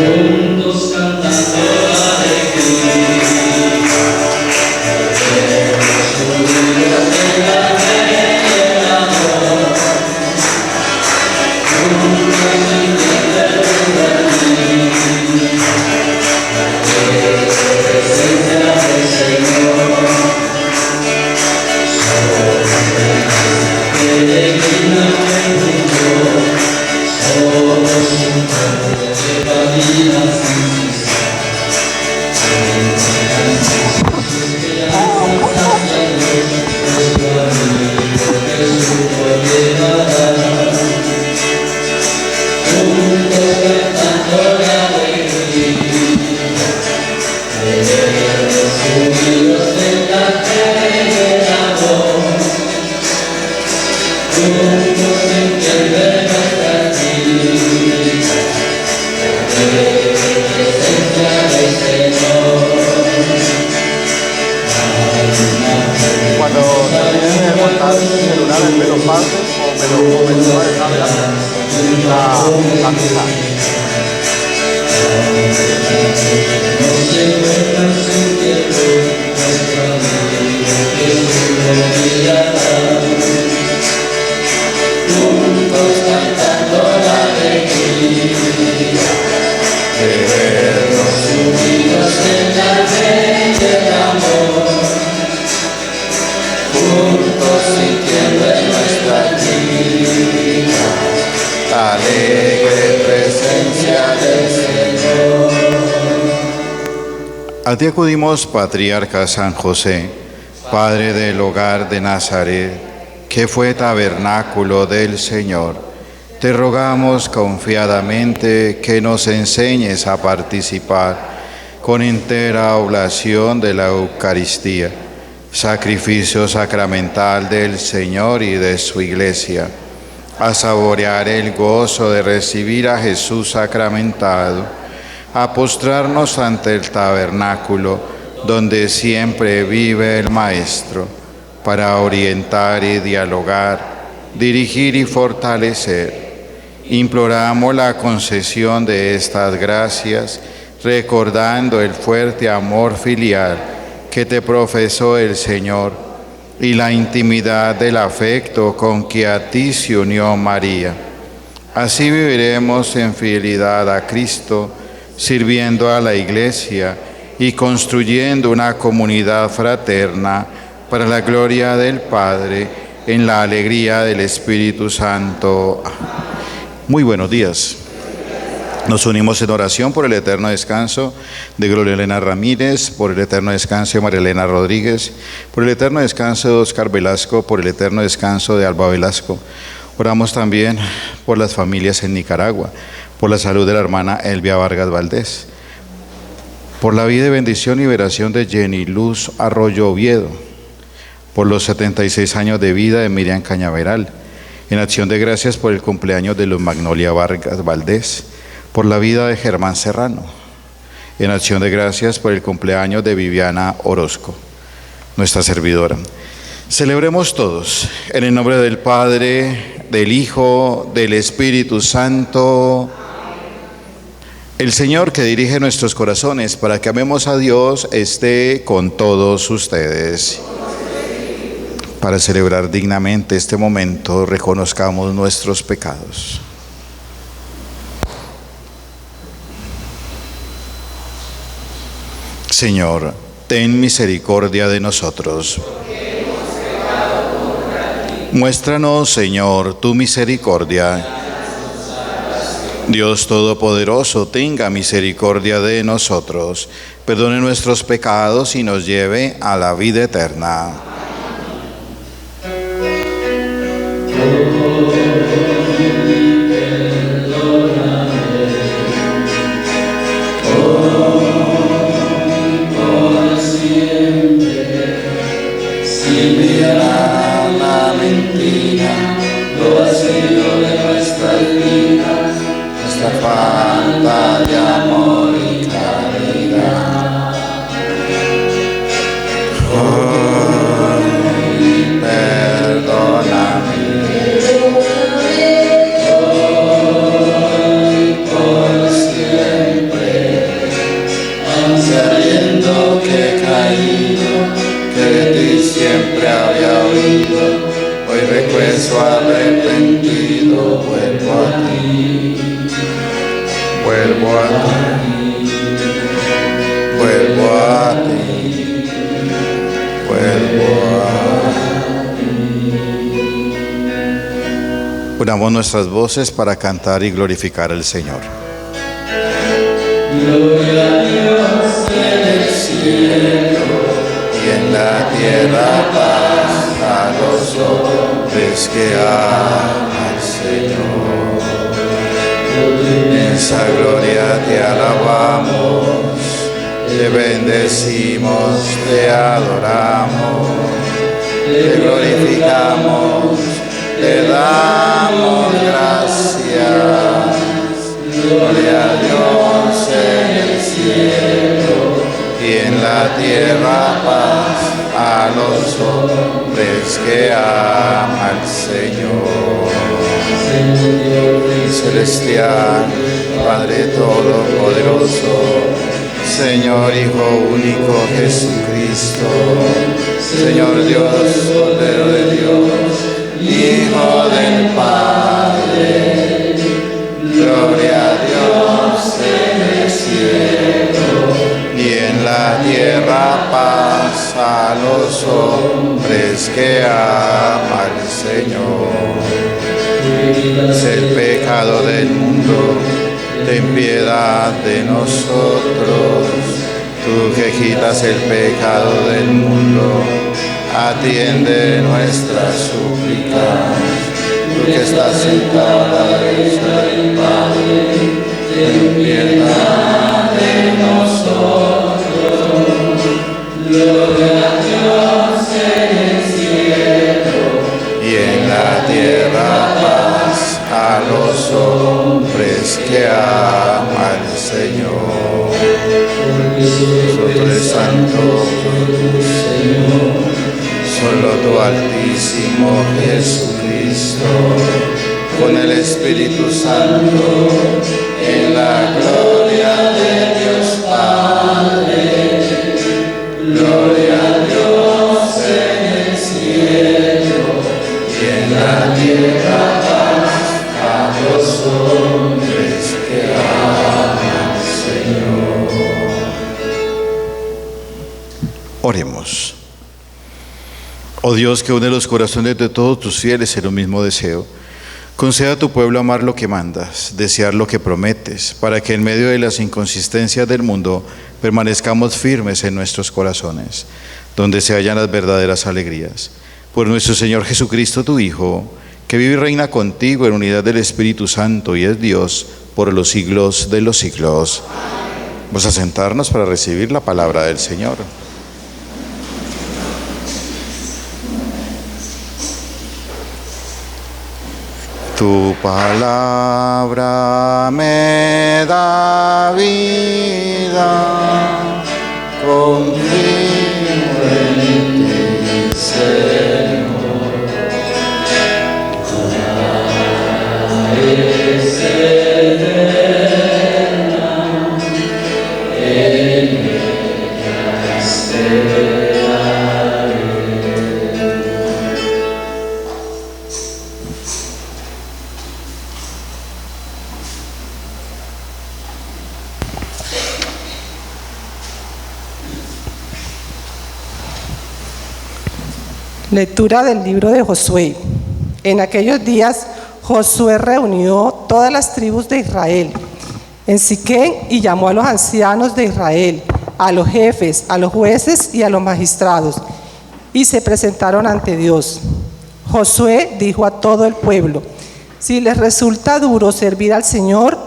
juntos cantando la alegría. Cuando termines de montar el celular, me lo pases o me lo comenzó a dejar la misa. Juntos cantando la alegría de vernos unidos en la fe y el amor, juntos sintiendo en nuestra vida la alegre presencia del Señor. A ti acudimos, Patriarca San José, Padre del hogar de Nazaret, que fue tabernáculo del Señor. Te rogamos confiadamente que nos enseñes a participar con entera oblación de la Eucaristía, sacrificio sacramental del Señor y de su Iglesia, a saborear el gozo de recibir a Jesús sacramentado, a postrarnos ante el tabernáculo donde siempre vive el Maestro, para orientar y dialogar, dirigir y fortalecer. Imploramos la concesión de estas gracias, recordando el fuerte amor filial que te profesó el Señor y la intimidad del afecto con que a ti se unió María. Así viviremos en fidelidad a Cristo, sirviendo a la Iglesia y construyendo una comunidad fraterna para la gloria del Padre, en la alegría del Espíritu Santo. Muy buenos días. Nos unimos en oración por el eterno descanso de Gloria Elena Ramírez, por el eterno descanso de María Elena Rodríguez, por el eterno descanso de Oscar Velasco, por el eterno descanso de Alba Velasco. Oramos también por las familias en Nicaragua, por la salud de la hermana Elvia Vargas Valdés, por la vida y bendición y liberación de Jenny Luz Arroyo Oviedo, por los 76 años de vida de Miriam Cañaveral, en acción de gracias por el cumpleaños de Luz Magnolia Vargas Valdés, por la vida de Germán Serrano, en acción de gracias por el cumpleaños de Viviana Orozco, nuestra servidora. Celebremos todos en el nombre del Padre, del Hijo, del Espíritu Santo. El Señor que dirige nuestros corazones para que amemos a Dios esté con todos ustedes. Para celebrar dignamente este momento, reconozcamos nuestros pecados. Señor, ten misericordia de nosotros. Muéstranos, Señor, tu misericordia. Dios Todopoderoso, tenga misericordia de nosotros, perdone nuestros pecados y nos lleve a la vida eterna. La mentira, lo vacío de nuestras vidas, nuestra falta de amor y caridad. Hoy perdóname, hoy por siempre. confieso arrepentido, vuelvo a ti, vuelvo a ti, vuelvo a ti, vuelvo a ti. Unamos nuestras voces para cantar y glorificar al Señor. Gloria a Dios en el cielo y en la tierra paz a los hombres que aman al Señor. Inmensa gloria te alabamos, te bendecimos, te adoramos, te glorificamos, te damos gracias. Gloria a Dios en el cielo y en la tierra paz a los hombres que aman al Señor. Celestial, Padre Todopoderoso, Señor Hijo único Jesucristo, Señor Dios, Cordero de Dios, Hijo del Padre, gloria a Dios en el cielo y en la tierra paz a los hombres que aman al Señor. Es el pecado del mundo, ten piedad de nosotros. Tú que quitas el pecado del mundo, atiende nuestras súplicas. Tú que estás sentado a la derecha del Padre, ten piedad de nosotros. Gloria a Dios en el cielo y en la tierra paz a los hombres que aman al Señor. Tú eres santo, Señor, solo tú Altísimo Jesucristo, con el Espíritu Santo, en la gloria de Dios Padre. Gloria a Dios en el cielo y en la tierra paz a los hombres que aman al Señor. Oremos. Oh Dios, que une los corazones de todos tus fieles en un mismo deseo, conceda a tu pueblo amar lo que mandas, desear lo que prometes, para que en medio de las inconsistencias del mundo permanezcamos firmes en nuestros corazones, donde se hallan las verdaderas alegrías. Por nuestro Señor Jesucristo, tu Hijo, que vive y reina contigo en unidad del Espíritu Santo y es Dios por los siglos de los siglos. Vamos a sentarnos para recibir la palabra del Señor. Tu palabra me da vida, confío en ti, Señor. Es eterna, en ella esperaré. Lectura del libro de Josué. En aquellos días Josué reunió todas las tribus de Israel en Siquem y llamó a los ancianos de Israel, a los jefes, a los jueces y a los magistrados, y se presentaron ante Dios. Josué dijo a todo el pueblo: si les resulta duro servir al Señor,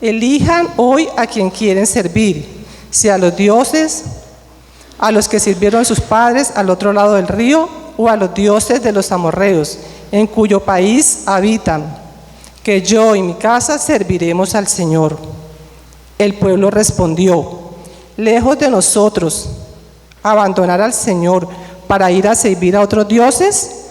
elijan hoy a quien quieren servir, si a los dioses a los que sirvieron sus padres al otro lado del río, o a los dioses de los amorreos, en cuyo país habitan, que yo y mi casa serviremos al Señor. El pueblo respondió: lejos de nosotros abandonar al Señor para ir a servir a otros dioses,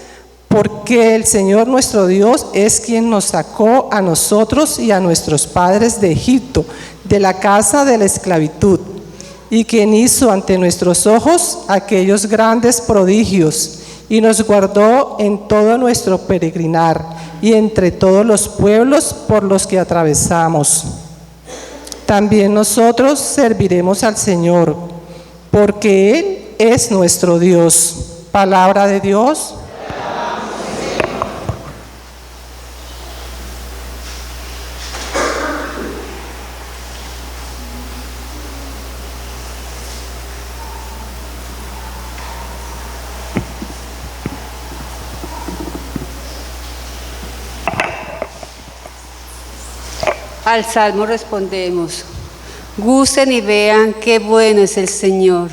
porque el Señor nuestro Dios es quien nos sacó a nosotros y a nuestros padres de Egipto, de la casa de la esclavitud, y quien hizo ante nuestros ojos aquellos grandes prodigios y nos guardó en todo nuestro peregrinar y entre todos los pueblos por los que atravesamos. También nosotros serviremos al Señor, porque Él es nuestro Dios. Palabra de Dios. Al Salmo respondemos: gusten y vean qué bueno es el Señor.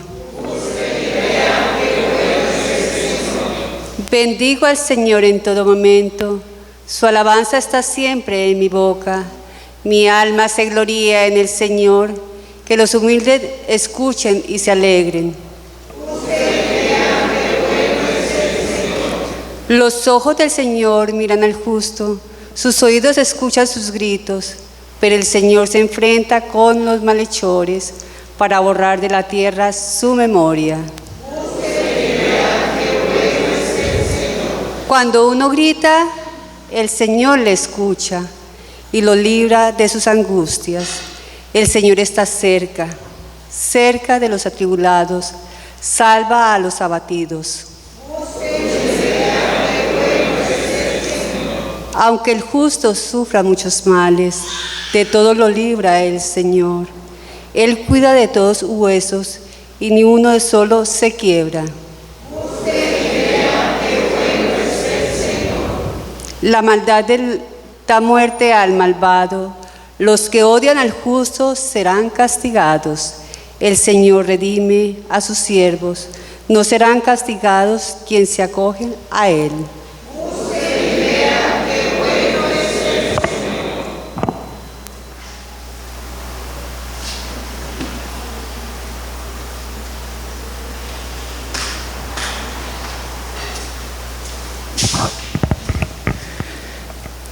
Bendigo al Señor en todo momento, su alabanza está siempre en mi boca. Mi alma se gloría en el Señor, que los humildes escuchen y se alegren. Los ojos del Señor miran al justo, sus oídos escuchan sus gritos, pero el Señor se enfrenta con los malhechores para borrar de la tierra su memoria. Cuando uno grita, el Señor le escucha y lo libra de sus angustias. El Señor está cerca, cerca de los atribulados, salva a los abatidos. Aunque el justo sufra muchos males, de todo lo libra el Señor. Él cuida de todos sus huesos y ni uno solo se quiebra. La maldad da muerte al malvado. Los que odian al justo serán castigados. El Señor redime a sus siervos. No serán castigados quienes se acogen a Él.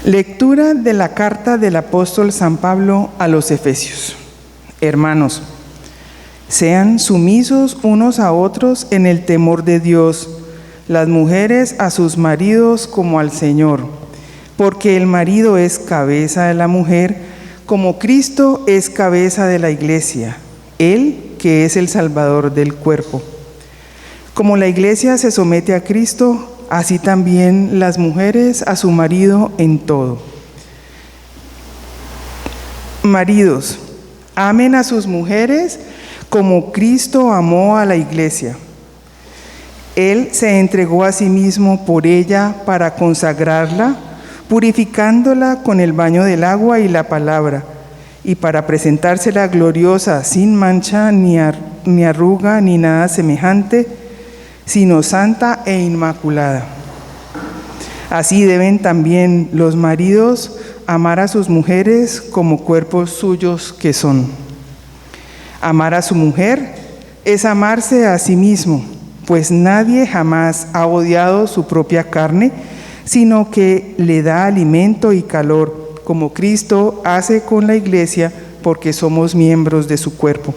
Lectura de la carta del apóstol San Pablo a los Efesios. Hermanos, sean sumisos unos a otros en el temor de Dios, las mujeres a sus maridos como al Señor, porque el marido es cabeza de la mujer, como Cristo es cabeza de la iglesia, Él que es el Salvador del cuerpo. Como la iglesia se somete a Cristo, así también las mujeres a su marido en todo. Maridos, amen a sus mujeres como Cristo amó a la iglesia. Él se entregó a sí mismo por ella para consagrarla, purificándola con el baño del agua y la palabra, y para presentársela gloriosa, sin mancha, ni arruga, ni nada semejante, sino santa e inmaculada. Así deben también los maridos amar a sus mujeres como cuerpos suyos que son. Amar a su mujer es amarse a sí mismo, pues nadie jamás ha odiado su propia carne, sino que le da alimento y calor, como Cristo hace con la iglesia, porque somos miembros de su cuerpo.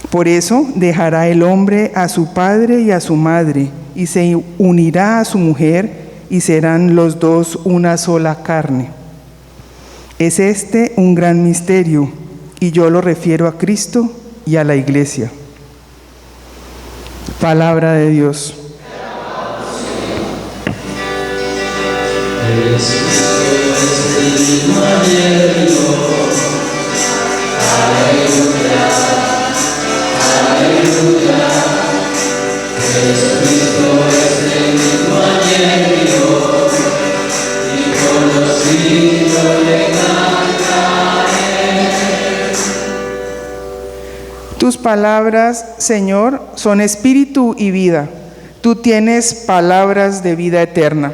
Por eso dejará el hombre a su padre y a su madre, y se unirá a su mujer, y serán los dos una sola carne. Es este un gran misterio, y yo lo refiero a Cristo y a la iglesia. Palabra de Dios. Tus palabras, Señor, son espíritu y vida. Tú tienes palabras de vida eterna.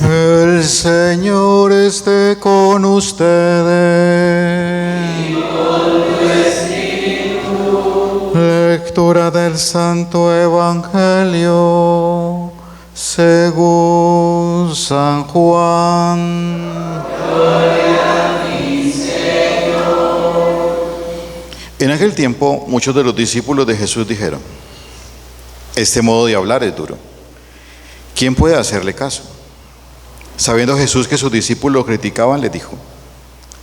El Señor esté con ustedes. Santo Evangelio según San Juan. En aquel tiempo, muchos de los discípulos de Jesús dijeron: este modo de hablar es duro. ¿Quién puede hacerle caso? Sabiendo Jesús que sus discípulos lo criticaban, les dijo: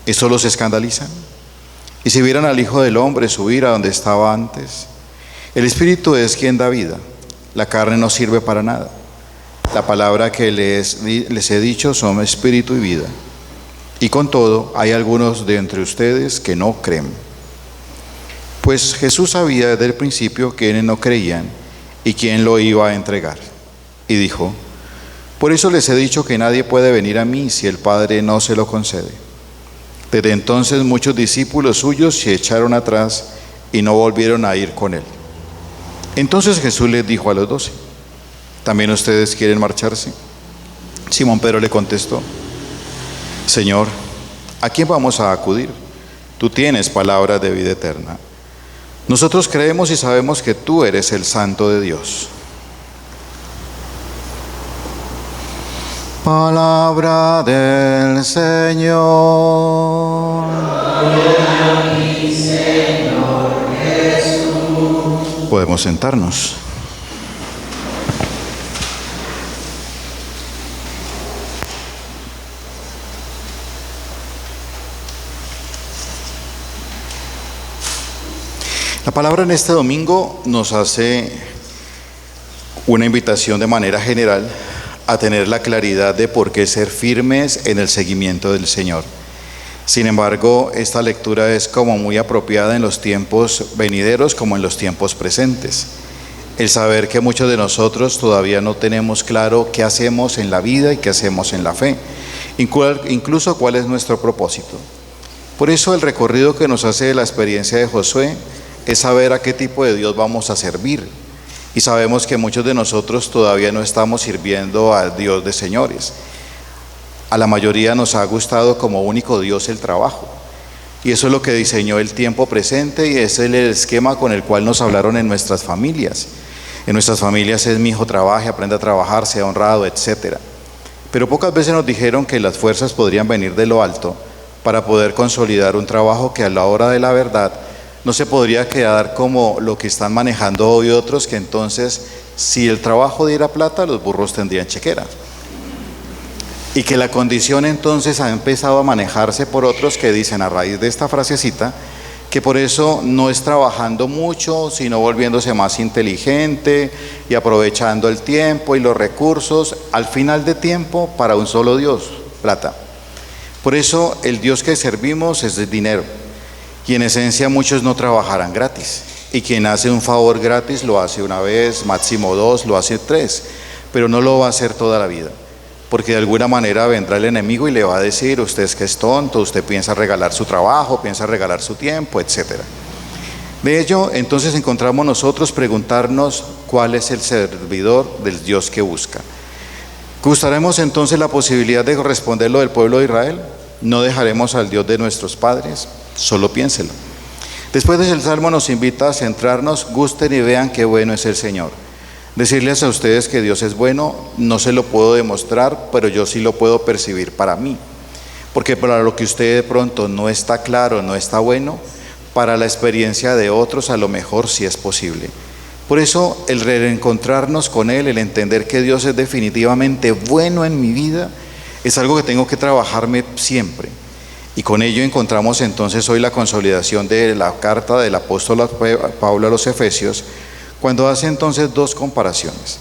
¿esto los escandaliza? Y si vieran al Hijo del Hombre subir a donde estaba antes. El Espíritu es quien da vida, la carne no sirve para nada. La palabra que les he dicho son espíritu y vida. Y con todo, hay algunos de entre ustedes que no creen. Pues Jesús sabía desde el principio quiénes no creían y quién lo iba a entregar. Y dijo: por eso les he dicho que nadie puede venir a mí si el Padre no se lo concede. Desde entonces muchos discípulos suyos se echaron atrás y no volvieron a ir con él. Entonces Jesús les dijo a los 12: ¿también ustedes quieren marcharse? Simón Pedro le contestó: Señor, ¿a quién vamos a acudir? Tú tienes palabras de vida eterna. Nosotros creemos y sabemos que tú eres el Santo de Dios. Palabra del Señor. Podemos sentarnos. La palabra en este domingo nos hace una invitación de manera general a tener la claridad de por qué ser firmes en el seguimiento del Señor. Sin embargo, esta lectura es como muy apropiada en los tiempos venideros como en los tiempos presentes. El saber que muchos de nosotros todavía no tenemos claro qué hacemos en la vida y qué hacemos en la fe, incluso cuál es nuestro propósito. Por eso el recorrido que nos hace la experiencia de Josué es saber a qué tipo de Dios vamos a servir. Y sabemos que muchos de nosotros todavía no estamos sirviendo al Dios de señores. A la mayoría nos ha gustado como único Dios el trabajo. Y eso es lo que diseñó el tiempo presente y es el esquema con el cual nos hablaron en nuestras familias. En nuestras familias es: mi hijo trabaje, aprenda a trabajar, sea honrado, etc. Pero pocas veces nos dijeron que las fuerzas podrían venir de lo alto para poder consolidar un trabajo que a la hora de la verdad no se podría quedar como lo que están manejando hoy otros, que entonces si el trabajo diera plata, los burros tendrían chequera. Y que la condición entonces ha empezado a manejarse por otros que dicen, a raíz de esta frasecita, que por eso no es trabajando mucho, sino volviéndose más inteligente y aprovechando el tiempo y los recursos al final de tiempo para un solo Dios, plata. Por eso el Dios que servimos es el dinero. Y en esencia muchos no trabajarán gratis. Y quien hace un favor gratis lo hace una vez, máximo 2, lo hace 3. Pero no lo va a hacer toda la vida. Porque de alguna manera vendrá el enemigo y le va a decir: usted es que es tonto, usted piensa regalar su trabajo, piensa regalar su tiempo, etc. De ello, entonces encontramos nosotros preguntarnos cuál es el servidor del Dios que busca. ¿Gustaremos entonces la posibilidad de responder lo del pueblo de Israel? ¿No dejaremos al Dios de nuestros padres? Solo piénselo. Después del Salmo nos invita a centrarnos: gusten y vean qué bueno es el Señor. Decirles a ustedes que Dios es bueno, no se lo puedo demostrar, pero yo sí lo puedo percibir para mí. Porque para lo que usted de pronto no está claro, no está bueno, para la experiencia de otros a lo mejor sí es posible. Por eso el reencontrarnos con Él, el entender que Dios es definitivamente bueno en mi vida, es algo que tengo que trabajarme siempre. Y con ello encontramos entonces hoy la consolidación de la carta del apóstol Pablo a los Efesios, cuando hace entonces dos comparaciones: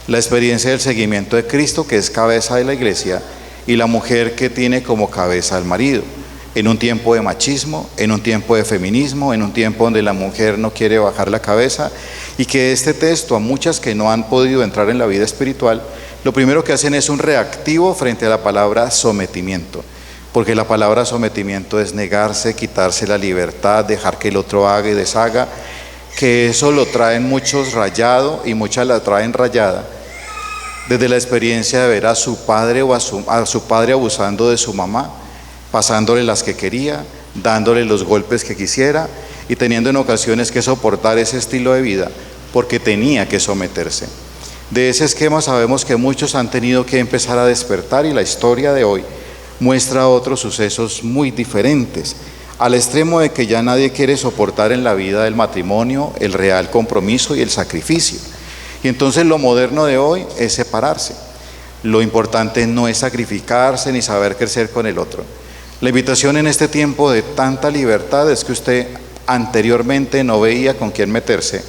la experiencia del seguimiento de Cristo, que es cabeza de la iglesia, y la mujer que tiene como cabeza al marido, en un tiempo de machismo, en un tiempo de feminismo, en un tiempo donde la mujer no quiere bajar la cabeza, y que este texto a muchas que no han podido entrar en la vida espiritual, lo primero que hacen es un reactivo frente a la palabra sometimiento. Porque la palabra sometimiento es negarse, quitarse la libertad, dejar que el otro haga y deshaga, que eso lo traen muchos rayado y muchas la traen rayada, desde la experiencia de ver a su padre o a su padre abusando de su mamá, pasándole las que quería, dándole los golpes que quisiera y teniendo en ocasiones que soportar ese estilo de vida porque tenía que someterse. De ese esquema sabemos que muchos han tenido que empezar a despertar, y la historia de hoy muestra otros sucesos muy diferentes, al extremo de que ya nadie quiere soportar en la vida del matrimonio el real compromiso y el sacrificio. Y entonces lo moderno de hoy es separarse. Lo importante no es sacrificarse ni saber crecer con el otro. La invitación en este tiempo de tanta libertad es que usted anteriormente no veía con quién meterse,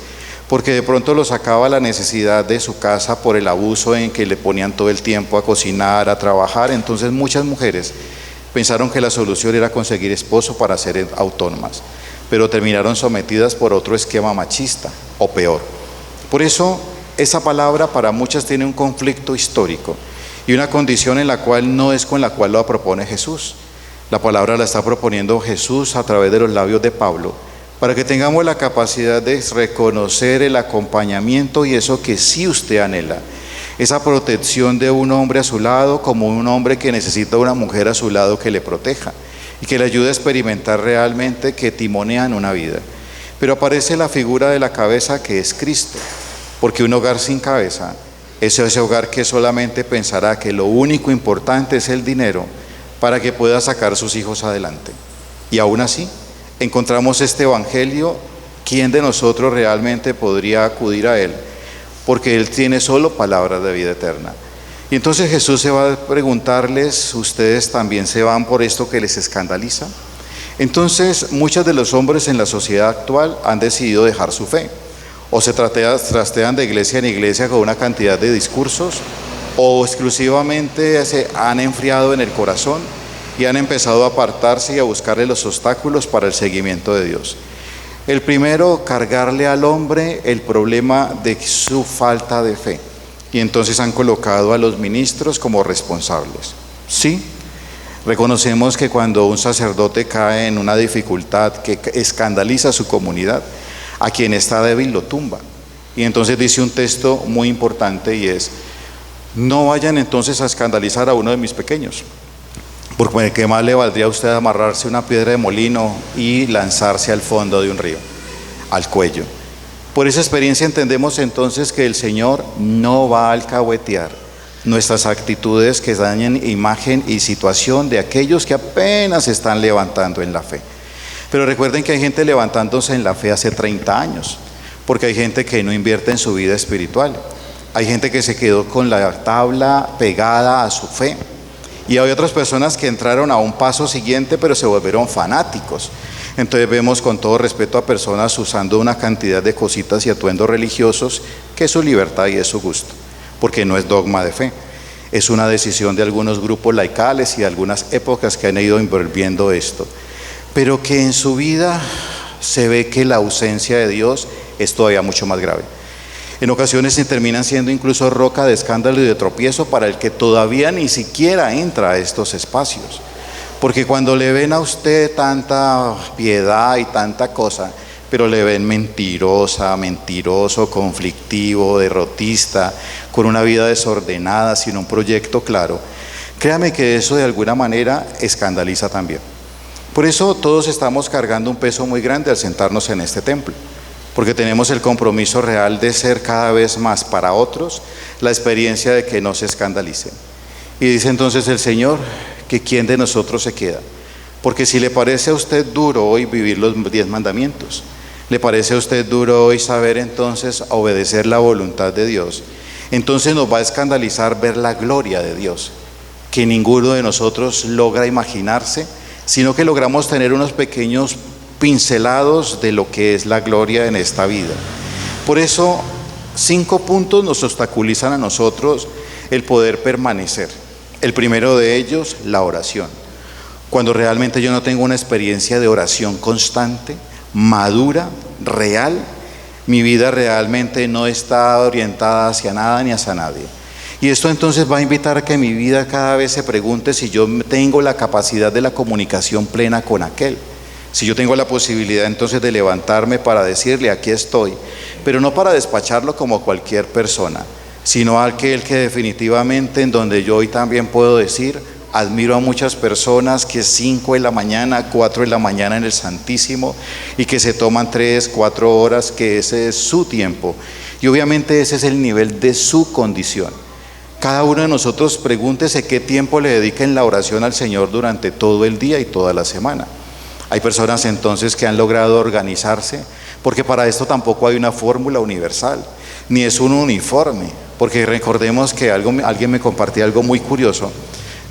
porque de pronto lo sacaba la necesidad de su casa por el abuso en que le ponían todo el tiempo a cocinar, a trabajar. Entonces muchas mujeres pensaron que la solución era conseguir esposo para ser autónomas, pero terminaron sometidas por otro esquema machista o peor. Por eso esa palabra para muchas tiene un conflicto histórico y una condición en la cual no es con la cual lo propone Jesús. La palabra la está proponiendo Jesús a través de los labios de Pablo, para que tengamos la capacidad de reconocer el acompañamiento y eso que sí usted anhela, esa protección de un hombre a su lado, como un hombre que necesita una mujer a su lado que le proteja y que le ayude a experimentar realmente que timonean una vida. Pero aparece la figura de la cabeza, que es Cristo, porque un hogar sin cabeza es ese hogar que solamente pensará que lo único importante es el dinero para que pueda sacar a sus hijos adelante. Y aún así encontramos este evangelio. ¿Quién de nosotros realmente podría acudir a él? Porque él tiene solo palabras de vida eterna. Y entonces Jesús se va a preguntarles: ¿ustedes también se van por esto que les escandaliza? Entonces muchos de los hombres en la sociedad actual han decidido dejar su fe, o se trastean de iglesia en iglesia con una cantidad de discursos, o exclusivamente se han enfriado en el corazón y han empezado a apartarse y a buscarle los obstáculos para el seguimiento de Dios. El primero, cargarle al hombre el problema de su falta de fe, y entonces han colocado a los ministros como responsables. Sí, reconocemos que cuando un sacerdote cae en una dificultad que escandaliza a su comunidad, a quien está débil lo tumba. Y entonces dice un texto muy importante, y es: no vayan entonces a escandalizar a uno de mis pequeños, porque ¿qué más le valdría a usted amarrarse una piedra de molino y lanzarse al fondo de un río, al cuello? Por esa experiencia entendemos entonces que el Señor no va a alcahuetear nuestras actitudes que dañen imagen y situación de aquellos que apenas se están levantando en la fe. Pero recuerden que hay gente levantándose en la fe hace 30 años, porque hay gente que no invierte en su vida espiritual. Hay gente que se quedó con la tabla pegada a su fe. Y hay otras personas que entraron a un paso siguiente, pero se volvieron fanáticos. Entonces vemos, con todo respeto, a personas usando una cantidad de cositas y atuendos religiosos, que es su libertad y es su gusto, porque no es dogma de fe. Es una decisión de algunos grupos laicales y de algunas épocas que han ido envolviendo esto, pero que en su vida se ve que la ausencia de Dios es todavía mucho más grave. En ocasiones se terminan siendo incluso roca de escándalo y de tropiezo para el que todavía ni siquiera entra a estos espacios. Porque cuando le ven a usted tanta piedad y tanta cosa, pero le ven mentirosa, mentiroso, conflictivo, derrotista, con una vida desordenada, sin un proyecto claro, créame que eso de alguna manera escandaliza también. Por eso todos estamos cargando un peso muy grande al sentarnos en este templo, porque tenemos el compromiso real de ser cada vez más para otros la experiencia de que no se escandalicen. Y dice entonces el Señor que ¿quién de nosotros se queda? Porque si le parece a usted duro hoy vivir los 10 mandamientos, le parece a usted duro hoy saber entonces obedecer la voluntad de Dios, entonces nos va a escandalizar ver la gloria de Dios, que ninguno de nosotros logra imaginarse, sino que logramos tener unos pequeños pincelados de lo que es la gloria en esta vida. Por eso 5 puntos nos obstaculizan a nosotros el poder permanecer. El primero de ellos, la oración. Cuando realmente yo no tengo una experiencia de oración constante, madura, real, mi vida realmente no está orientada hacia nada ni hacia nadie. Y esto entonces va a invitar a que mi vida cada vez se pregunte si yo tengo la capacidad de la comunicación plena con aquel. Si yo tengo la posibilidad entonces de levantarme para decirle aquí estoy, pero no para despacharlo como cualquier persona, sino aquel que definitivamente en donde yo hoy también puedo decir Admiro a muchas personas que 5 de la mañana, 4 de la mañana en el Santísimo y que se toman 3, 4 horas, que ese es su tiempo. Y obviamente ese es el nivel de su condición. Cada uno de nosotros pregúntese qué tiempo le dedica en la oración al Señor durante todo el día y toda la semana. Hay personas entonces que han logrado organizarse, porque para esto tampoco hay una fórmula universal, ni es un uniforme, porque recordemos que alguien me compartía algo muy curioso,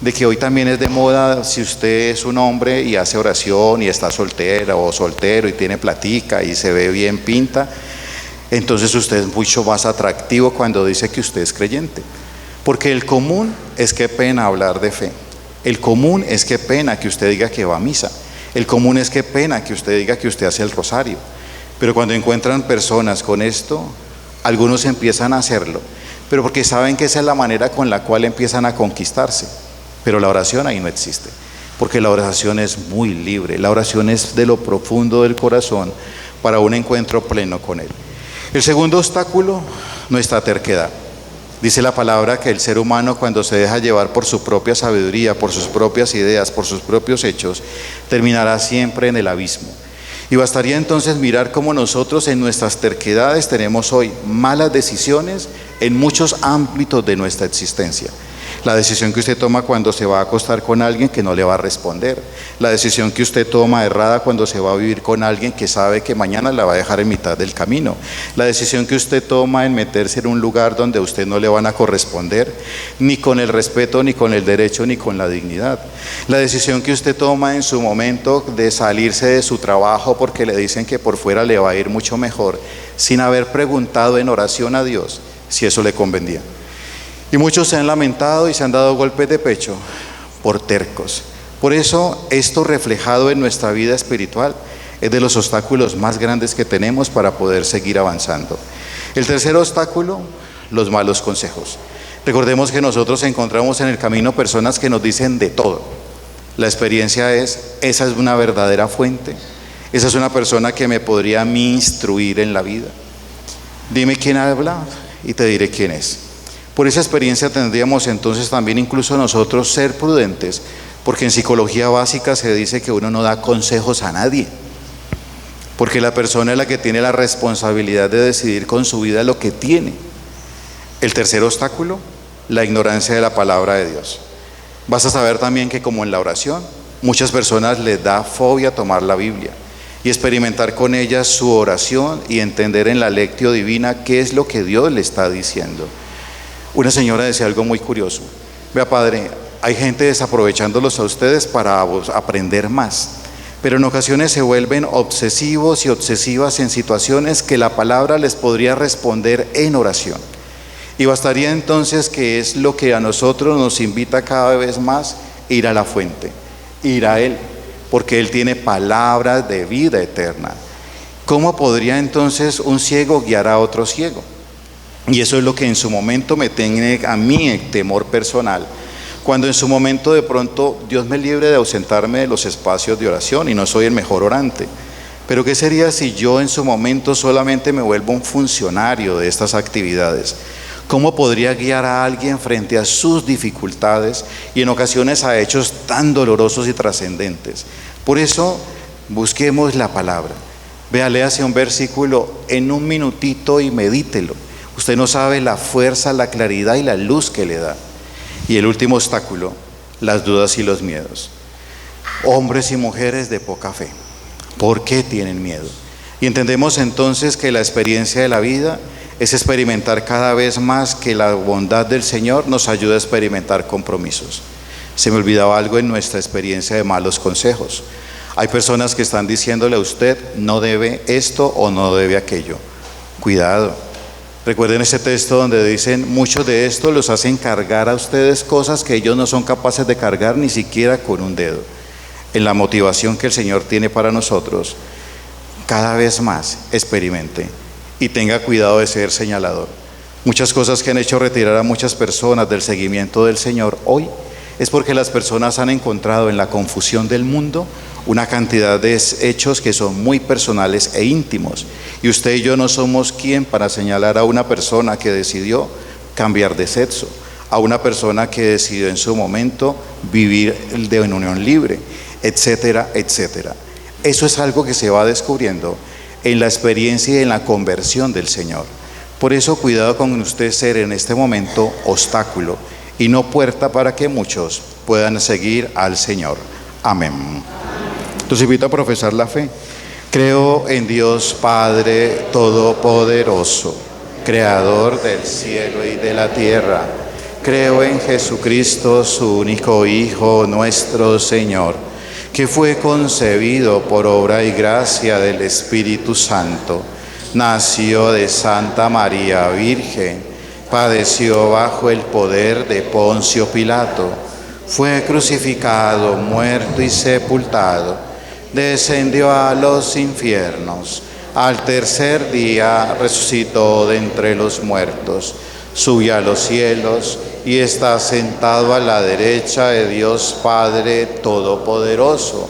de que hoy también es de moda, si usted es un hombre y hace oración y está soltera o soltero y tiene platica y se ve bien pinta, entonces usted es mucho más atractivo cuando dice que usted es creyente. Porque el común es qué pena hablar de fe. El común es qué pena que usted diga que va a misa. El común es qué pena que usted diga que usted hace el rosario. Pero cuando encuentran personas con esto, algunos empiezan a hacerlo, pero porque saben que esa es la manera con la cual empiezan a conquistarse. Pero la oración ahí no existe, porque la oración es muy libre. La oración es de lo profundo del corazón para un encuentro pleno con Él. El segundo obstáculo, nuestra terquedad. Dice la palabra que el ser humano, cuando se deja llevar por su propia sabiduría, por sus propias ideas, por sus propios hechos, terminará siempre en el abismo. Y bastaría entonces mirar cómo nosotros en nuestras terquedades tenemos hoy malas decisiones en muchos ámbitos de nuestra existencia. La decisión que usted toma cuando se va a acostar con alguien que no le va a responder. La decisión que usted toma errada cuando se va a vivir con alguien que sabe que mañana la va a dejar en mitad del camino. La decisión que usted toma en meterse en un lugar donde a usted no le van a corresponder, ni con el respeto, ni con el derecho, ni con la dignidad. La decisión que usted toma en su momento de salirse de su trabajo porque le dicen que por fuera le va a ir mucho mejor, sin haber preguntado en oración a Dios si eso le convenía. Y muchos se han lamentado y se han dado golpes de pecho por tercos. Por eso esto reflejado en nuestra vida espiritual es de los obstáculos más grandes que tenemos para poder seguir avanzando. El tercer obstáculo, los malos consejos. Recordemos que nosotros encontramos en el camino personas que nos dicen de todo. La experiencia es, esa es una verdadera fuente. Esa es una persona que me podría a mí instruir en la vida. Dime quién habla y te diré quién es. Por esa experiencia tendríamos entonces también incluso nosotros ser prudentes, porque en psicología básica se dice que uno no da consejos a nadie, porque la persona es la que tiene la responsabilidad de decidir con su vida lo que tiene. El tercer obstáculo, la ignorancia de la palabra de Dios. Vas a saber también que como en la oración, muchas personas les da fobia tomar la Biblia y experimentar con ella su oración y entender en la lectio divina qué es lo que Dios le está diciendo. Una señora decía algo muy curioso. Vea, padre, hay gente desaprovechándolos a ustedes para aprender más, pero en ocasiones se vuelven obsesivos y obsesivas en situaciones que la palabra les podría responder en oración. Y bastaría entonces, que es lo que a nosotros nos invita cada vez más, ir a la fuente, ir a Él, porque Él tiene palabras de vida eterna. ¿Cómo podría entonces un ciego guiar a otro ciego? Y eso es lo que en su momento me tiene a mí temor personal. Cuando en su momento de pronto Dios me libre de ausentarme de los espacios de oración y no soy el mejor orante. Pero ¿qué sería si yo en su momento solamente me vuelvo un funcionario de estas actividades? ¿Cómo podría guiar a alguien frente a sus dificultades y en ocasiones a hechos tan dolorosos y trascendentes? Por eso busquemos la palabra. Vea, léase un versículo en un minutito y medítelo. Usted no sabe la fuerza, la claridad y la luz que le da. Y el último obstáculo, las dudas y los miedos. Hombres y mujeres de poca fe, ¿por qué tienen miedo? Y entendemos entonces que la experiencia de la vida es experimentar cada vez más que la bondad del Señor nos ayuda a experimentar compromisos. Se me olvidaba algo en nuestra experiencia de malos consejos. Hay personas que están diciéndole a usted, no debe esto o no debe aquello. Cuidado. Recuerden ese texto donde dicen, muchos de estos los hacen cargar a ustedes cosas que ellos no son capaces de cargar ni siquiera con un dedo. En la motivación que el Señor tiene para nosotros, cada vez más experimente y tenga cuidado de ser señalador. Muchas cosas que han hecho retirar a muchas personas del seguimiento del Señor hoy es porque las personas han encontrado en la confusión del mundo una cantidad de hechos que son muy personales e íntimos. Y usted y yo no somos quien para señalar a una persona que decidió cambiar de sexo, a una persona que decidió en su momento vivir en unión libre, etcétera, etcétera. Eso es algo que se va descubriendo en la experiencia y en la conversión del Señor. Por eso, cuidado con usted ser en este momento obstáculo y no puerta para que muchos puedan seguir al Señor. Amén. Los invito a profesar la fe. Creo en Dios Padre Todopoderoso, Creador del cielo y de la tierra. Creo en Jesucristo, su único Hijo, nuestro Señor, que fue concebido por obra y gracia del Espíritu Santo. Nació de Santa María Virgen, padeció bajo el poder de Poncio Pilato, fue crucificado, muerto y sepultado, descendió a los infiernos, al tercer día resucitó de entre los muertos, subió a los cielos y está sentado a la derecha de Dios Padre Todopoderoso.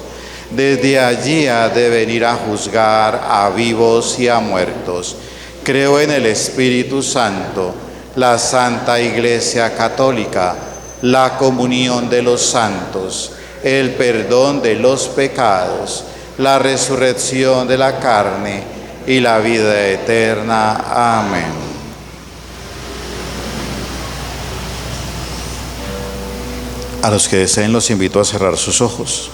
Desde allí ha de venir a juzgar a vivos y a muertos. Creo en el Espíritu Santo, la Santa Iglesia Católica, la comunión de los santos, el perdón de los pecados, la resurrección de la carne y la vida eterna. Amén. A los que deseen los invito a cerrar sus ojos.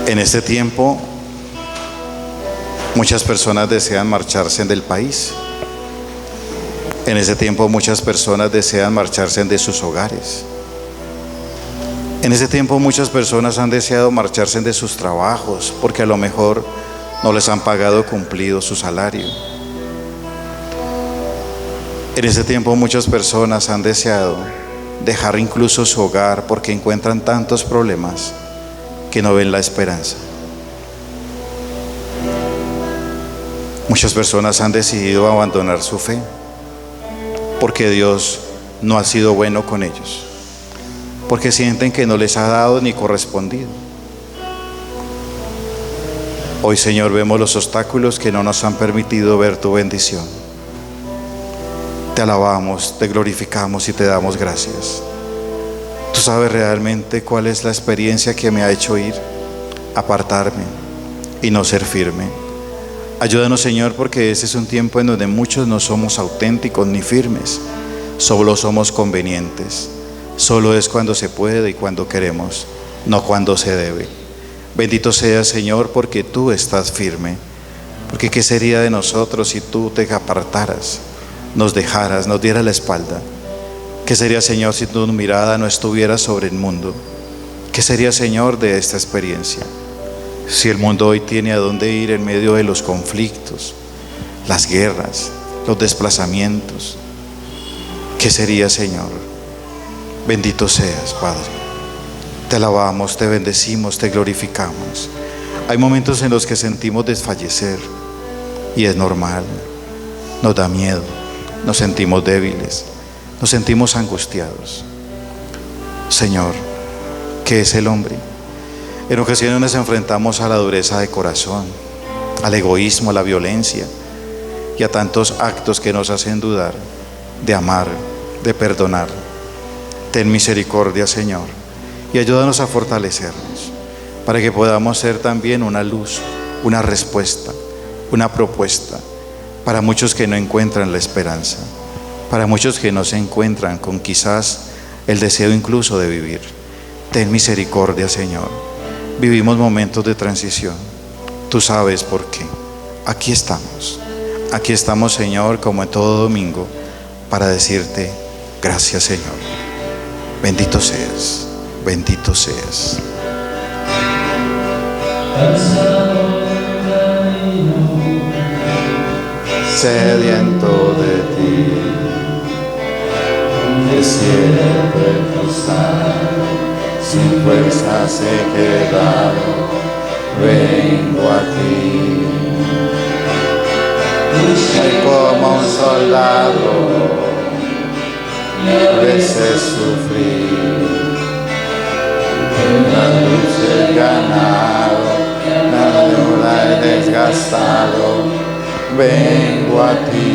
En este tiempo, muchas personas desean marcharse del país. En ese tiempo, muchas personas desean marcharse de sus hogares. En ese tiempo, muchas personas han deseado marcharse de sus trabajos porque a lo mejor no les han pagado cumplido su salario. En ese tiempo, muchas personas han deseado dejar incluso su hogar porque encuentran tantos problemas que no ven la esperanza. Muchas personas han decidido abandonar su fe porque Dios no ha sido bueno con ellos, porque sienten que no les ha dado ni correspondido. Hoy, Señor, vemos los obstáculos que no nos han permitido ver tu bendición. Te alabamos, te glorificamos y te damos gracias. Tú sabes realmente cuál es la experiencia que me ha hecho ir, apartarme y no ser firme. Ayúdanos, Señor, porque ese es un tiempo en donde muchos no somos auténticos ni firmes, solo somos convenientes. Solo es cuando se puede y cuando queremos, no cuando se debe. Bendito seas, Señor, porque tú estás firme. Porque ¿qué sería de nosotros si tú te apartaras, nos dejaras, nos dieras la espalda? ¿Qué sería, Señor, si tu mirada no estuviera sobre el mundo? ¿Qué sería, Señor, de esta experiencia? Si el mundo hoy tiene a dónde ir en medio de los conflictos, las guerras, los desplazamientos, ¿qué sería, Señor? Bendito seas, Padre. Te alabamos, te bendecimos, te glorificamos. Hay momentos en los que sentimos desfallecer y es normal. Nos da miedo, nos sentimos débiles, nos sentimos angustiados. Señor, ¿qué es el hombre? En ocasiones nos enfrentamos a la dureza de corazón, al egoísmo, a la violencia y a tantos actos que nos hacen dudar de amar, de perdonar. Ten misericordia, Señor, y ayúdanos a fortalecernos para que podamos ser también una luz, una respuesta, una propuesta para muchos que no encuentran la esperanza, para muchos que no se encuentran con quizás el deseo incluso de vivir. Ten misericordia, Señor. Vivimos momentos de transición. Tú sabes por qué. Aquí estamos, Señor, como en todo domingo, para decirte gracias, Señor. Bendito seas, bendito seas. Sediento de ti, desierto de cruzar, sin fuerzas he quedado, vengo a ti. Soy como un soldado, a veces sufrir, la luz he ganado, la deuda he desgastado, vengo a ti.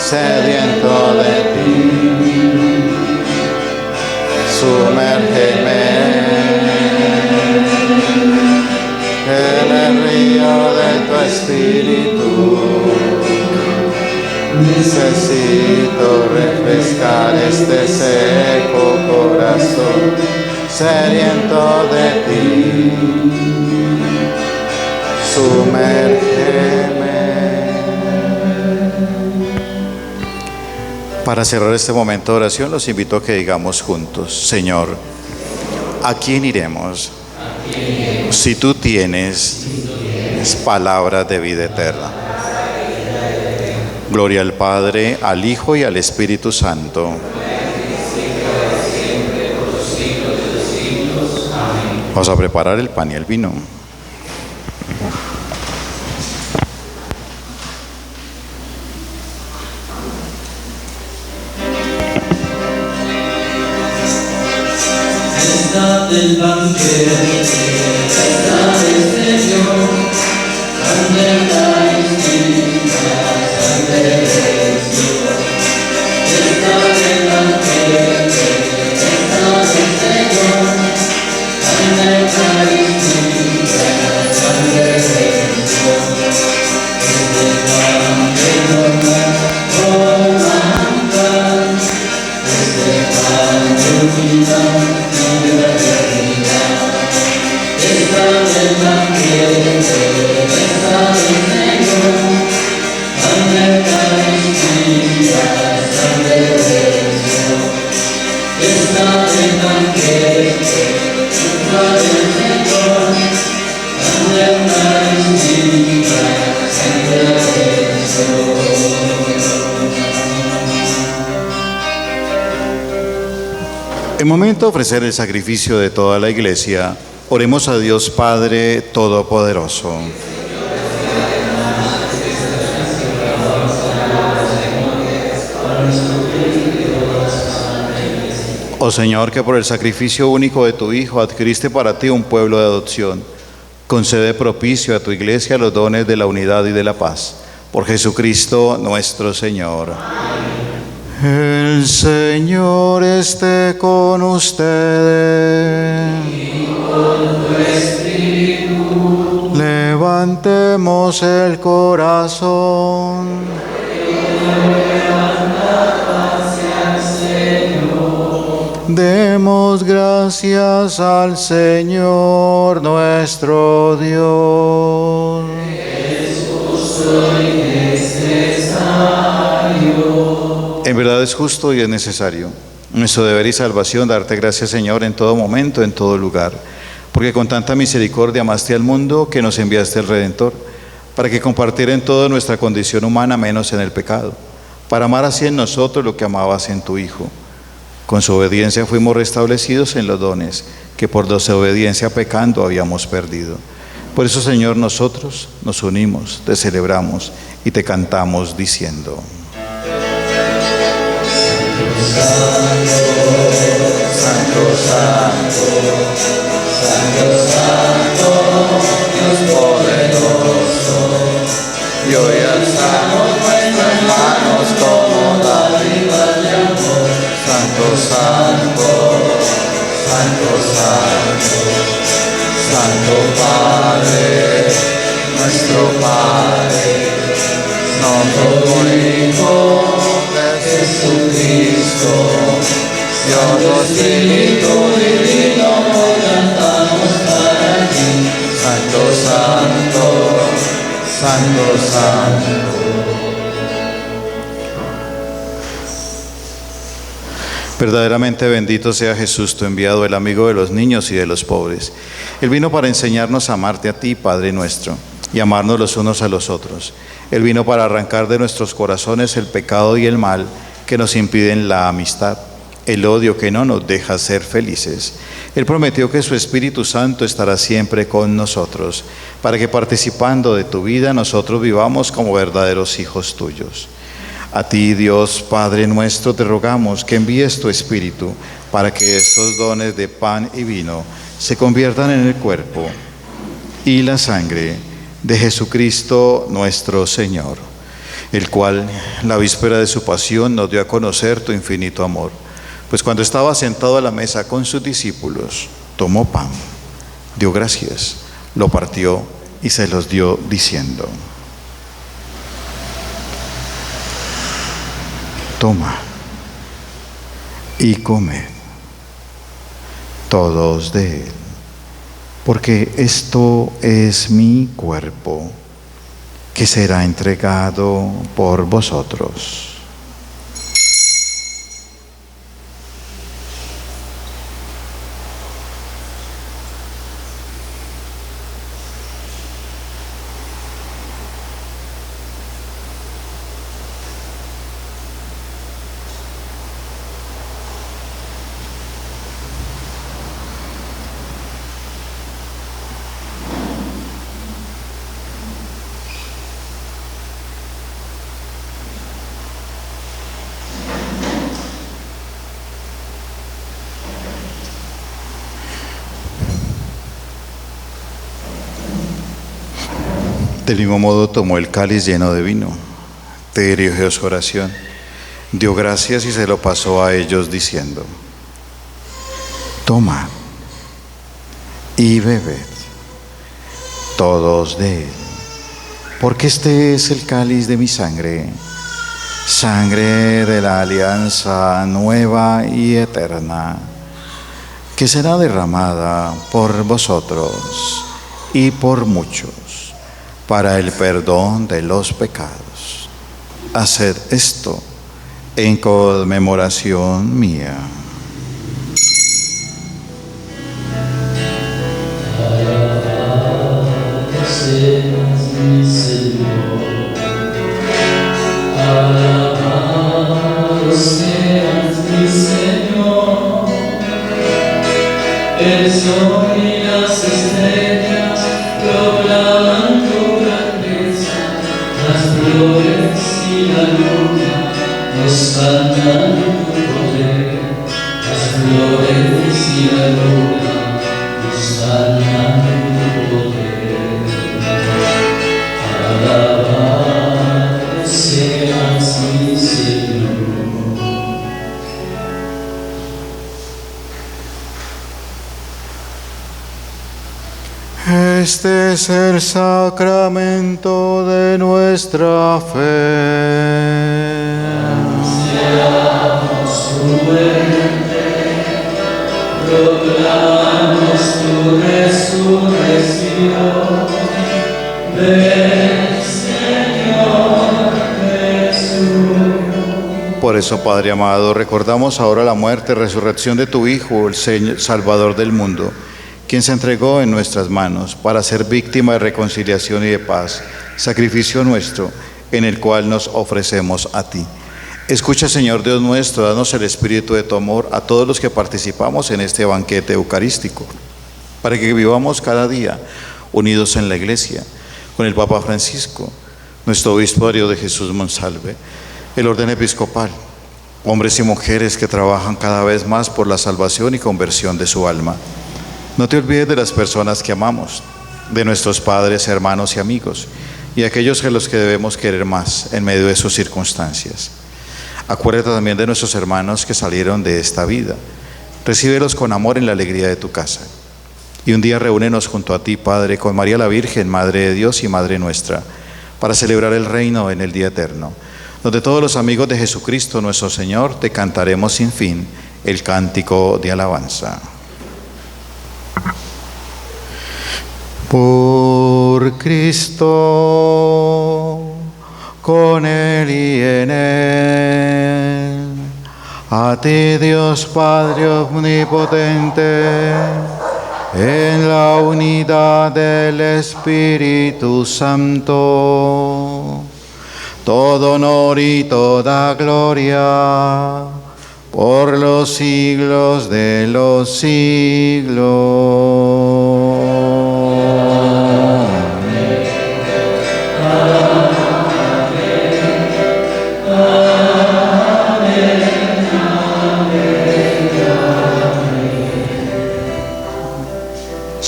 sediento de ti. Sumérgeme en el río de tu espíritu. Necesito refrescar este seco corazón sediento de ti. Sumérgeme. Para cerrar este momento de oración, los invito a que digamos juntos: Señor, ¿a quién iremos? Si tú tienes palabras de vida eterna. Gloria al Padre, al Hijo y al Espíritu Santo. Vamos a preparar el pan y el vino. Está del banquete, está el Señor, ante la infinita sangre de Jesús. Está del banquete, está el Señor, ante la infinita sangre de Jesús. Este pan que normal, oh manjar, este pan de unidad. En momento de ofrecer el sacrificio de toda la Iglesia, oremos a Dios Padre Todopoderoso. Oh Señor, que por el sacrificio único de tu Hijo adquiriste para ti un pueblo de adopción, concede propicio a tu Iglesia los dones de la unidad y de la paz. Por Jesucristo nuestro Señor. El Señor esté con ustedes. Y con tu espíritu. Levantemos el corazón. Demos gracias al Señor nuestro Dios. Es justo y necesario. En verdad es justo y es necesario. Nuestro deber y salvación, darte gracias, Señor, en todo momento, en todo lugar. Porque con tanta misericordia amaste al mundo que nos enviaste el Redentor, para que compartiera en toda nuestra condición humana, menos en el pecado, para amar así en nosotros lo que amabas en tu Hijo. Con su obediencia fuimos restablecidos en los dones que por desobediencia pecando habíamos perdido. Por eso, Señor, nosotros nos unimos, te celebramos y te cantamos diciendo: Santo, Santo, Santo, Santo, Dios poderoso, y hoy alzamos nuestras manos como dádivas de amor. Santo, Santo, Santo, Santo, Santo Padre, nuestro Padre, Santo Hijo de Jesucristo, Dios Espíritu Divino, cantamos para ti. Santo, Santo, Santo, Santo. Verdaderamente bendito sea Jesús, tu enviado, el amigo de los niños y de los pobres. Él vino para enseñarnos a amarte a ti, Padre nuestro, y amarnos los unos a los otros. Él vino para arrancar de nuestros corazones el pecado y el mal que nos impiden la amistad, el odio que no nos deja ser felices. Él prometió que su Espíritu Santo estará siempre con nosotros, para que participando de tu vida nosotros vivamos como verdaderos hijos tuyos. A ti, Dios Padre nuestro, te rogamos que envíes tu Espíritu para que estos dones de pan y vino se conviertan en el cuerpo y la sangre de Jesucristo nuestro Señor. el cual, la víspera de su pasión, nos dio a conocer tu infinito amor. Pues cuando estaba sentado a la mesa con sus discípulos, tomó pan, dio gracias, lo partió y se los dio diciendo: toma y comed todos de él, porque esto es mi cuerpo, que será entregado por vosotros. Del mismo modo tomó el cáliz lleno de vino, te dirigió su oración, dio gracias y se lo pasó a ellos diciendo: toma y bebed todos de él, porque este es el cáliz de mi sangre, sangre de la alianza nueva y eterna, que será derramada por vosotros y por muchos para el perdón de los pecados. Haced esto en conmemoración mía. Alabado seas mi Señor, alabado seas mi Señor. El sol y las estrellas proclaman tu grandeza, las flores y la luna nos cantan tu poder, las flores y la luna nos cantan tu poder. Alabado seas mi Señor. Este es el sacramento de nuestra fe. Anunciamos tu muerte, proclamamos tu resurrección. Ven, Señor Jesús. Por eso, Padre amado, recordamos ahora la muerte y resurrección de tu Hijo, el Salvador del mundo, quien se entregó en nuestras manos para ser víctima de reconciliación y de paz, sacrificio nuestro, en el cual nos ofrecemos a ti. Escucha, Señor Dios nuestro, danos el espíritu de tu amor a todos los que participamos en este banquete eucarístico, para que vivamos cada día unidos en la Iglesia, con el Papa Francisco, nuestro obispo Darío de Jesús Monsalve, el orden episcopal, hombres y mujeres que trabajan cada vez más por la salvación y conversión de su alma. No te olvides de las personas que amamos, de nuestros padres, hermanos y amigos, y aquellos a los que debemos querer más en medio de sus circunstancias. Acuérdate también de nuestros hermanos que salieron de esta vida. Recíbelos con amor en la alegría de tu casa. Y un día reúnenos junto a ti, Padre, con María la Virgen, Madre de Dios y Madre nuestra, para celebrar el reino en el día eterno, donde todos los amigos de Jesucristo nuestro Señor te cantaremos sin fin el cántico de alabanza. Por Cristo, con Él y en Él, a ti Dios Padre omnipotente, en la unidad del Espíritu Santo, todo honor y toda gloria, por los siglos de los siglos.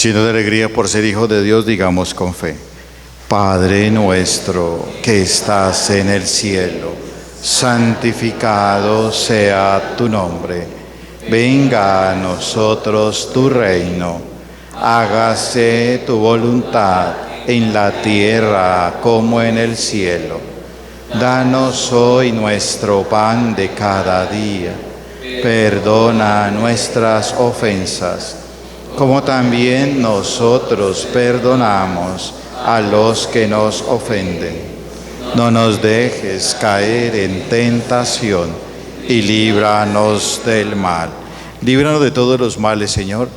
Llenos de alegría por ser hijos de Dios, digamos con fe: Padre nuestro que estás en el cielo, santificado sea tu nombre. Venga a nosotros tu reino. Hágase tu voluntad en la tierra como en el cielo. Danos hoy nuestro pan de cada día. Perdona nuestras ofensas, como también nosotros perdonamos a los que nos ofenden. No nos dejes caer en tentación y líbranos del mal. Líbranos de todos los males, Señor.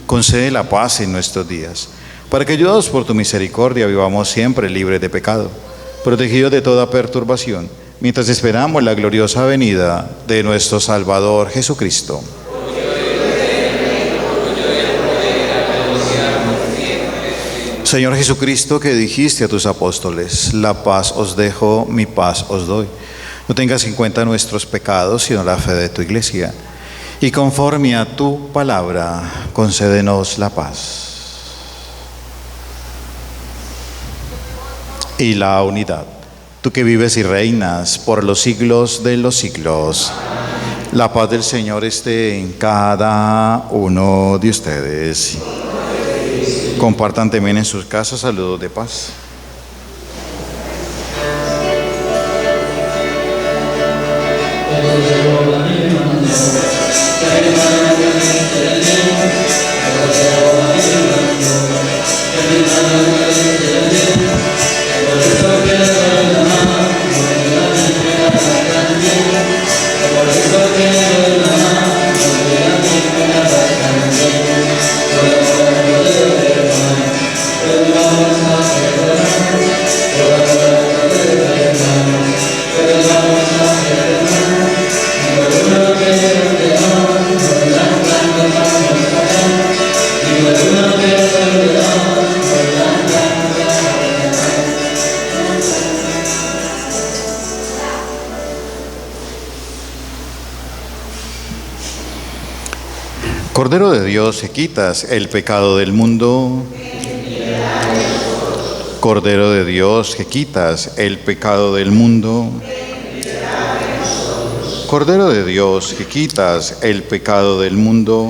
Concede la paz en nuestros días, para que, ayudados por tu misericordia, vivamos siempre libres de pecado, protegidos de toda perturbación, mientras esperamos la gloriosa venida de nuestro Salvador Jesucristo. Señor Jesucristo, que dijiste a tus apóstoles: la paz os dejo, mi paz os doy. No tengas en cuenta nuestros pecados, sino la fe de tu Iglesia. Y conforme a tu palabra, concédenos la paz y la unidad. Tú que vives y reinas por los siglos de los siglos. La paz del Señor esté en cada uno de ustedes. Compartan también en sus casas saludos de paz. Cordero de Dios, que quitas el pecado del mundo. Cordero de Dios, que quitas el pecado del mundo. Cordero de Dios, que quitas el pecado del mundo.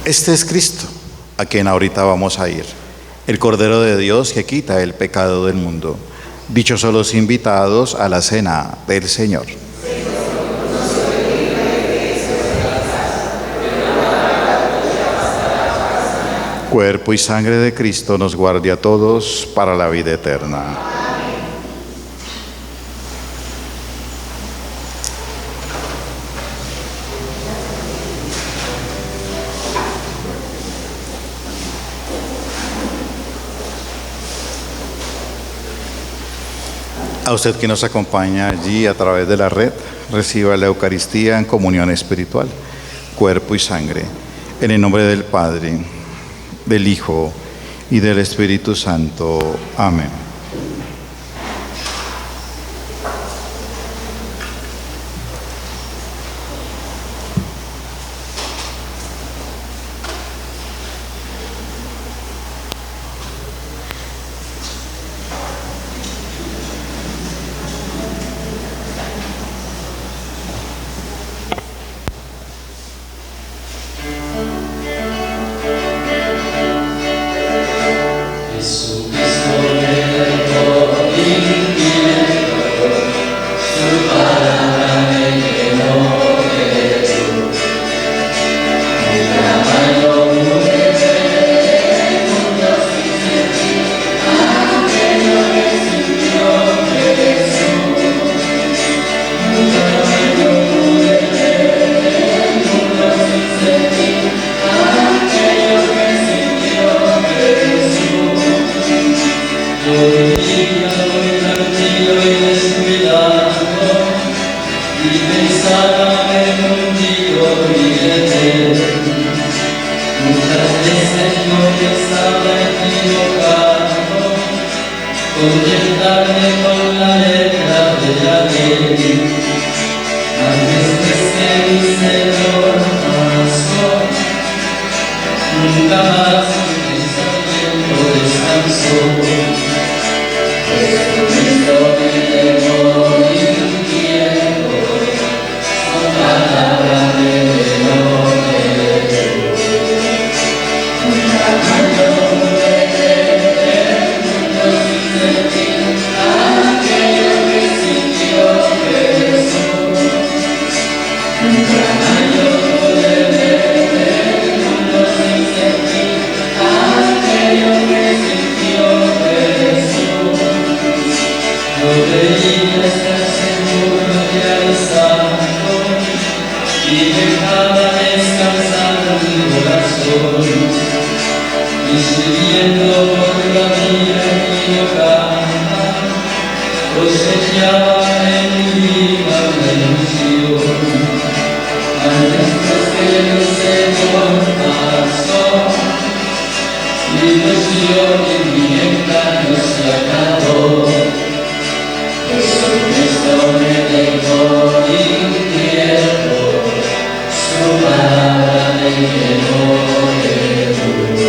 Este es Cristo, a quien ahorita vamos a ir. El Cordero de Dios que quita el pecado del mundo. Dichosos los invitados a la cena del Señor. Cuerpo y sangre de Cristo nos guarde a todos para la vida eterna. A usted que nos acompaña allí a través de la red, reciba la Eucaristía en comunión espiritual, cuerpo y sangre. En el nombre del Padre, del Hijo y del Espíritu Santo. Amén. Contentarme con la letra de la ley, antes que esté mi nunca más mi pensamiento descansó. Jesucristo me dejó inquieto, su palabra me llenó de luz. Nunca más yo pude ver el mundo sin sentir aquello que sintió Jesús. Nunca más yo pude ver el mundo sin sentir aquello que sintió Jesús. Yo veía estar seguro y alzado y dejaba descansar mi corazón, y siguiendo por la vida equivocada cosechaba en mi vida una ilusión. Antes que el Señor pasó, mi ilusión y mi engaño se acabó. Jesucristo me dejó inquieto, su palabra me llenó de luz.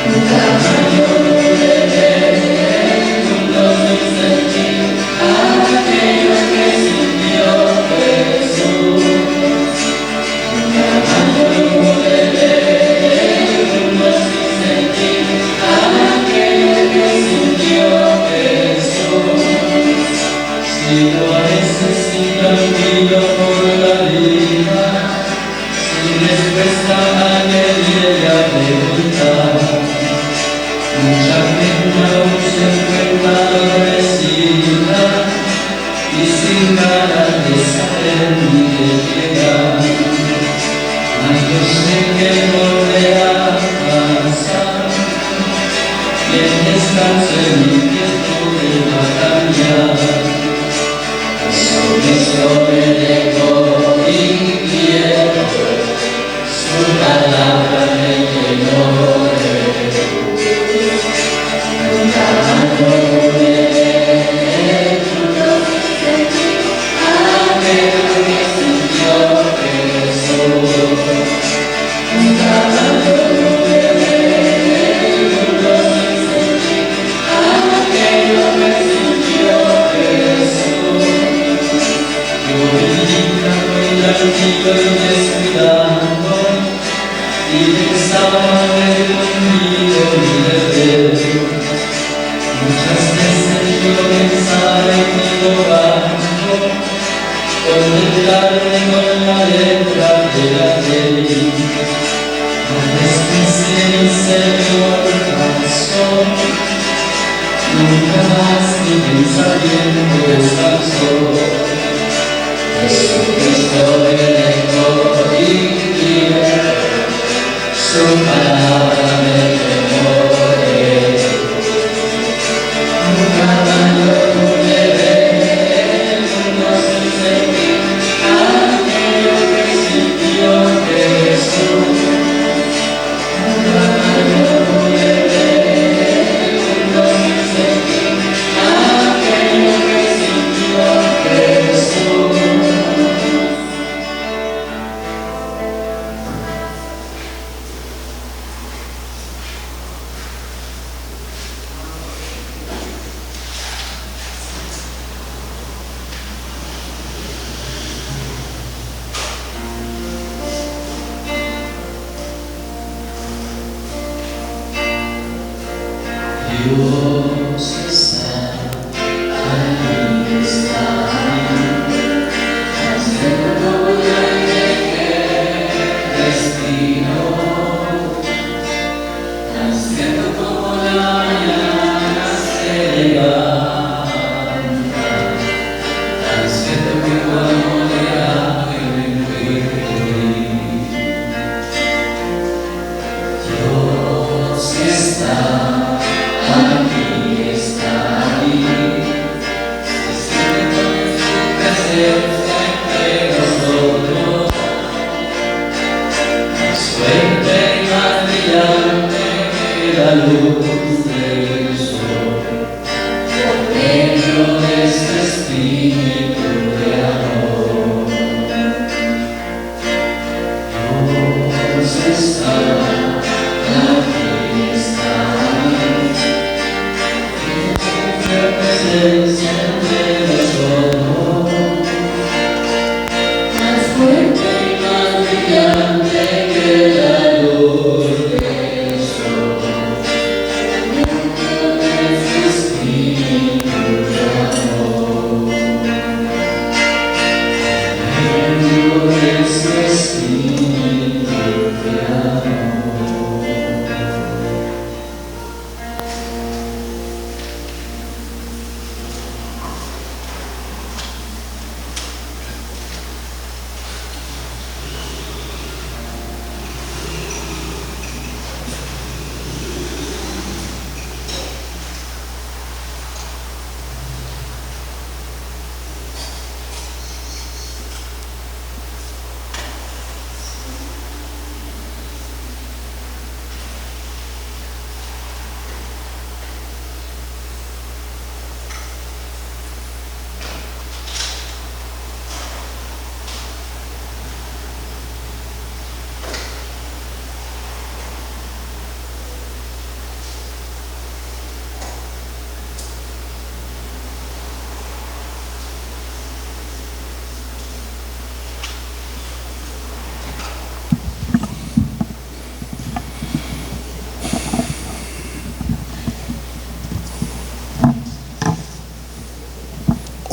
Nunca más yo pude ver el mundo sin sentir aquello que sintió Jesús. Nunca más yo pude ver el mundo sin sentir aquello que sintió Jesús. Sigo a veces intranquilo por la vida, sin respuesta a nadie a preguntar. Mucha gente aún se encuentra adormecida y sin ganas de saber ni de llegar. Ay, yo sé que volverá a pasar, y el descanso en mi quietud va a cambiar. Jesucristo me dejó inquieto, su palabra me llenó de luz. Nunca más yo pude ver el mundo sin sentir aquello que sintió Jesús. Nunca más yo pude ver el mundo sin sentir aquello que sintió Jesús. Yo vivía muy tranquilo y descuidado, y pensaba haber cumplido mi deber. Muchas veces yo pensaba equivocando, conectarme con la letra de la ley. Antes que el Señor pasó, nunca más mi pensamiento descansó. Jesucristo me dejó inquieto, su palabra me llenó de luz. Nunca más yo pude ver el mundo sin sentir aquello que sintió Jesús. Nunca más yo pude ver el mundo sin sentir aquello que sintió Jesús. Dios está ahí, haciendo todo el aire que respiro, haciendo como la mañana se levanta, haciendo que tu amor le haga en el Dios está aquí, está ahí, se siente con su presencia entre nosotros, más fuerte y más brillante que la luz del sol, por medio de este espíritu de amor. Dios está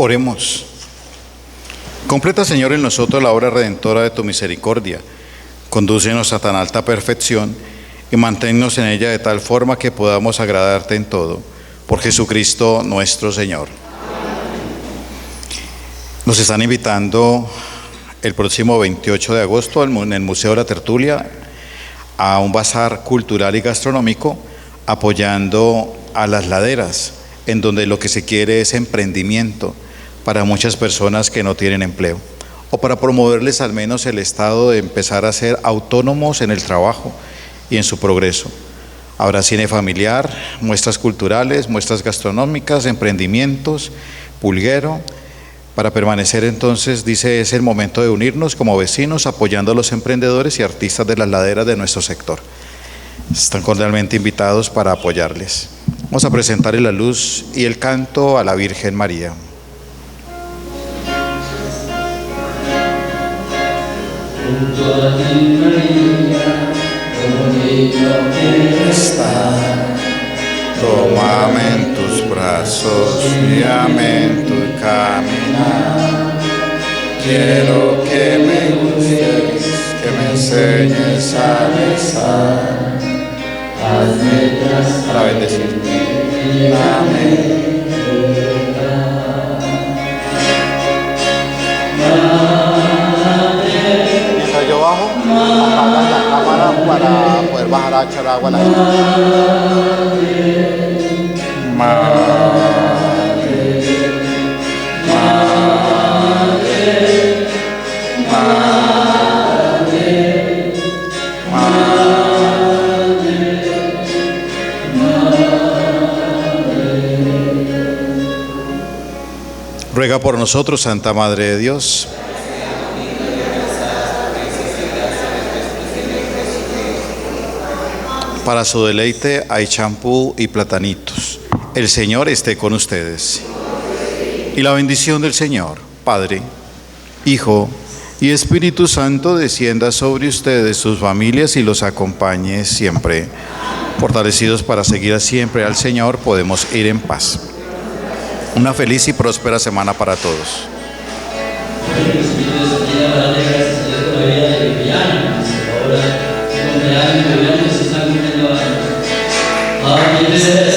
Oremos. Completa, Señor, en nosotros la obra redentora de tu misericordia. Condúcenos a tan alta perfección y manténnos en ella de tal forma que podamos agradarte en todo. Por Jesucristo nuestro Señor. Nos están invitando el próximo 28 de agosto en el Museo de la Tertulia a un bazar cultural y gastronómico apoyando a las laderas, en donde lo que se quiere es emprendimiento para muchas personas que no tienen empleo, o para promoverles al menos el estado de empezar a ser autónomos en el trabajo y en su progreso. Habrá cine familiar, muestras culturales, muestras gastronómicas, emprendimientos, pulguero. Para permanecer entonces, dice, es el momento de unirnos como vecinos apoyando a los emprendedores y artistas de las laderas de nuestro sector. Están cordialmente invitados para apoyarles. Vamos a presentarle la luz y el canto a la Virgen María. Junto a ti, María, como niño quiero estar. Tómame en tus brazos, guíame en tu caminar. Quiero que me guíes, que me enseñes a besar. Hazme para bendecirte. Amén. Mientras yo bajo, apagan la cámara para poder bajar a echar agua a la gente. Ruega por nosotros, Santa Madre de Dios. Para su deleite hay champú y platanitos. El Señor esté con ustedes. Y la bendición del Señor, Padre, Hijo y Espíritu Santo descienda sobre ustedes, sus familias y los acompañe siempre. Fortalecidos para seguir siempre al Señor, podemos ir en paz. Una feliz y próspera semana para todos. Happy